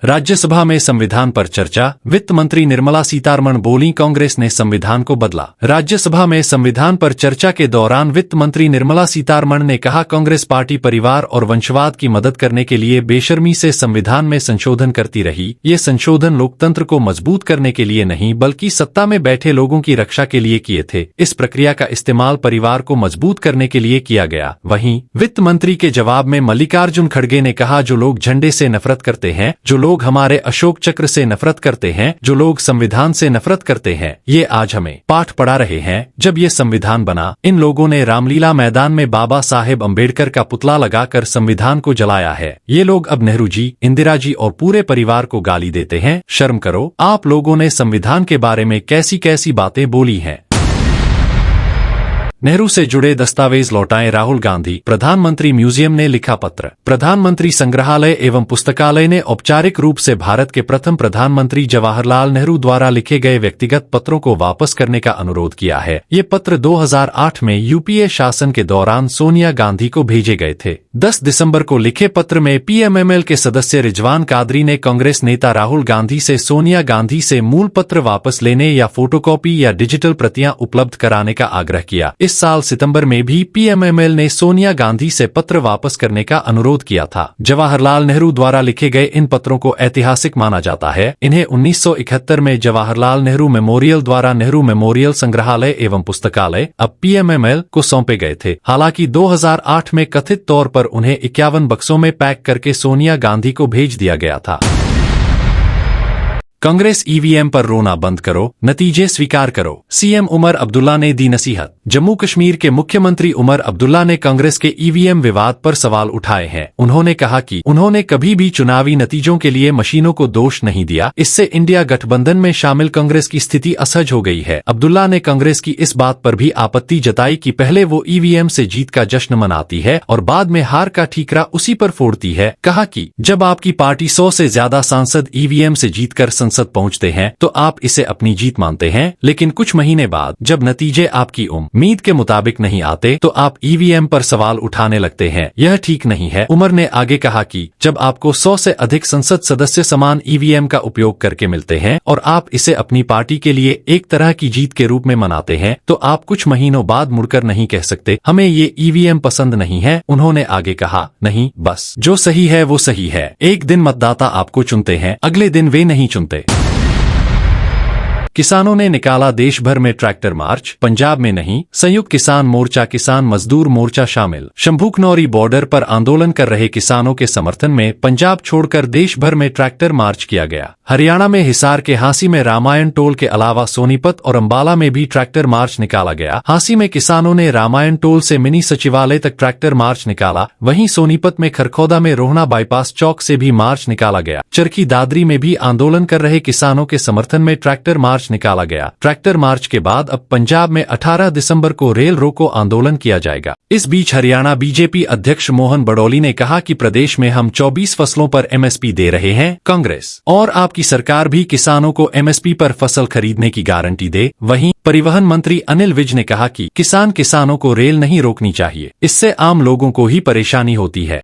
राज्यसभा में संविधान पर चर्चा। वित्त मंत्री निर्मला सीतारमण बोलीं, कांग्रेस ने संविधान को बदला। राज्यसभा में संविधान पर चर्चा के दौरान वित्त मंत्री निर्मला सीतारमण ने कहा, कांग्रेस पार्टी परिवार और वंशवाद की मदद करने के लिए बेशर्मी से संविधान में संशोधन करती रही। ये संशोधन लोकतंत्र को मजबूत करने के लिए नहीं बल्कि सत्ता में बैठे लोगों की रक्षा के लिए किए थे। इस प्रक्रिया का इस्तेमाल परिवार को मजबूत करने के लिए किया गया। वहीं वित्त मंत्री के जवाब में मल्लिकार्जुन खड़गे ने कहा, जो लोग झंडे से नफरत करते हैं, जो लोग हमारे अशोक चक्र से नफरत करते हैं, जो लोग संविधान से नफरत करते हैं, ये आज हमें पाठ पढ़ा रहे हैं। जब ये संविधान बना, इन लोगों ने रामलीला मैदान में बाबा साहेब अंबेडकर का पुतला लगाकर संविधान को जलाया है। ये लोग अब नेहरू जी, इंदिरा जी और पूरे परिवार को गाली देते हैं। शर्म करो, आप लोगों ने संविधान के बारे में कैसी कैसी बातें बोली हैं। नेहरू से जुड़े दस्तावेज लौटाएं राहुल गांधी। प्रधानमंत्री म्यूजियम ने लिखा पत्र। प्रधानमंत्री संग्रहालय एवं पुस्तकालय ने औपचारिक रूप से भारत के प्रथम प्रधानमंत्री जवाहरलाल नेहरू द्वारा लिखे गए व्यक्तिगत पत्रों को वापस करने का अनुरोध किया है। ये पत्र 2008 में यूपीए शासन के दौरान सोनिया गांधी को भेजे गए थे। 10 दिसंबर को लिखे पत्र में पीएमएमएल के सदस्य रिजवान कादरी ने कांग्रेस नेता राहुल गांधी से सोनिया गांधी से मूल पत्र वापस लेने या फोटोकॉपी या डिजिटल प्रतियां उपलब्ध कराने का आग्रह किया। इस साल सितंबर में भी पीएमएमएल ने सोनिया गांधी से पत्र वापस करने का अनुरोध किया था। जवाहरलाल नेहरू द्वारा लिखे गए इन पत्रों को ऐतिहासिक माना जाता है। इन्हें 1971 में जवाहरलाल नेहरू मेमोरियल द्वारा नेहरू मेमोरियल संग्रहालय एवं पुस्तकालय, अब पीएमएमएल, को सौंपे गए थे। हालांकि 2008 में कथित तौर पर उन्हें 51 बक्सों में पैक करके सोनिया गांधी को भेज दिया गया था। कांग्रेस ईवीएम पर रोना बंद करो, नतीजे स्वीकार करो। सीएम उमर अब्दुल्ला ने दी नसीहत। जम्मू कश्मीर के मुख्यमंत्री उमर अब्दुल्ला ने कांग्रेस के ईवीएम विवाद पर सवाल उठाए हैं। उन्होंने कहा कि उन्होंने कभी भी चुनावी नतीजों के लिए मशीनों को दोष नहीं दिया। इससे इंडिया गठबंधन में शामिल कांग्रेस की स्थिति असहज हो गई है। अब्दुल्ला ने कांग्रेस की इस बात पर भी आपत्ति जताई कि पहले वो ईवीएम से जीत का जश्न मनाती है और बाद में हार का ठीकरा उसी पर फोड़ती है। कहा कि जब आपकी पार्टी 100 से ज्यादा सांसद ईवीएम से जीतकर संसद पहुंचते हैं तो आप इसे अपनी जीत मानते हैं, लेकिन कुछ महीने बाद जब नतीजे आपकी उम्मीद के मुताबिक नहीं आते तो आप ईवीएम पर सवाल उठाने लगते हैं। यह ठीक नहीं है। उमर ने आगे कहा कि जब आपको 100 से अधिक संसद सदस्य समान ईवीएम का उपयोग करके मिलते हैं और आप इसे अपनी पार्टी के लिए एक तरह की जीत के रूप में मनाते हैं तो आप कुछ महीनों बाद मुड़कर नहीं कह सकते, हमें ये ईवीएम पसंद नहीं है। उन्होंने आगे कहा, नहीं, बस जो सही है वो सही है। एक दिन मतदाता आपको चुनते हैं, अगले दिन वे नहीं चुनते। किसानों ने निकाला देश भर में ट्रैक्टर मार्च, पंजाब में नहीं। संयुक्त किसान मोर्चा, किसान मजदूर मोर्चा शामिल। शंभू खनौरी बॉर्डर पर आंदोलन कर रहे किसानों के समर्थन में पंजाब छोड़कर देश भर में ट्रैक्टर मार्च किया गया। हरियाणा में हिसार के हांसी में रामायण टोल के अलावा सोनीपत और अंबाला में भी ट्रैक्टर मार्च निकाला गया। हांसी में किसानों ने रामायण टोल से मिनी सचिवालय तक ट्रैक्टर मार्च निकाला। वहीं सोनीपत में खरखौदा में रोहना बाईपास चौक से भी मार्च निकाला गया। चरखी दादरी में भी आंदोलन कर रहे किसानों के समर्थन में ट्रैक्टर मार्च निकाला गया। ट्रैक्टर मार्च के बाद अब पंजाब में 18 दिसंबर को रेल रोको आंदोलन किया जाएगा। इस बीच हरियाणा बीजेपी अध्यक्ष मोहन बडौली ने कहा कि प्रदेश में हम 24 फसलों पर एमएसपी दे रहे हैं। कांग्रेस और आपकी सरकार भी किसानों को एमएसपी पर फसल खरीदने की गारंटी दे। वहीं परिवहन मंत्री अनिल विज ने कहा कि किसानों को रेल नहीं रोकनी चाहिए, इससे आम लोगों को ही परेशानी होती है।